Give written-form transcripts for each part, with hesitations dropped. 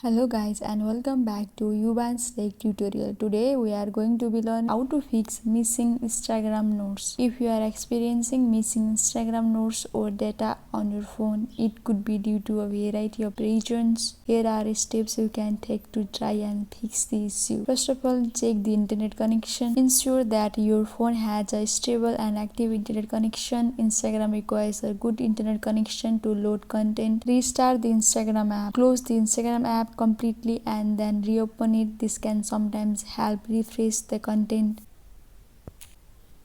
Hello guys and welcome back to Yuban's Tech tutorial. Today we are going to be learn how to fix missing Instagram notes. If you are experiencing missing Instagram notes or data on your phone, it could be due to a variety of reasons. Here are steps you can take to try and fix the issue. First of all, check the internet connection. Ensure that your phone has a stable and active internet connection. Instagram requires a good internet connection to load content. Restart the Instagram app. Close the Instagram app completely and then reopen it. This can sometimes help refresh the content.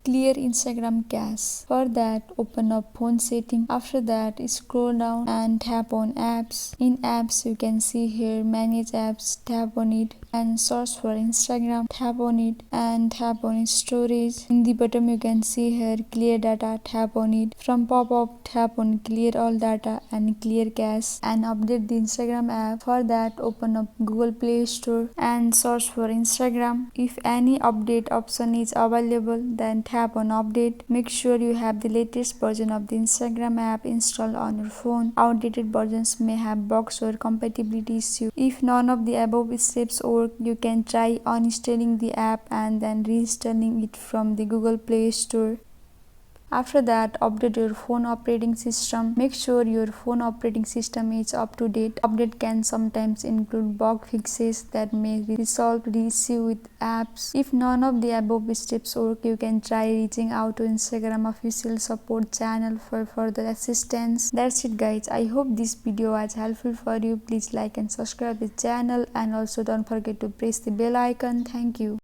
Clear Instagram cache. For that, open up phone setting. After that, scroll down and tap on apps. In apps, you can see here manage apps. Tap on it and search for Instagram. Tap on it and tap on storage. In the bottom, you can see here clear data. Tap on it. From pop-up, tap on clear all data and clear cache and update the Instagram app. For that, open up Google Play Store and search for Instagram. If any update option is available, then tap on update. Make sure you have the latest version of the Instagram app installed on your phone. Outdated versions may have bugs or compatibility issues. If none of the above steps work, you can try uninstalling the app and then reinstalling it from the Google Play Store. After that, update your phone operating system. Make sure your phone operating system is up to date. Update can sometimes include bug fixes that may resolve the issue with apps. If none of the above steps work, you can try reaching out to Instagram official support channel for further assistance. That's it guys. I hope this video was helpful for you. Please like and subscribe the channel and also don't forget to press the bell icon. Thank you.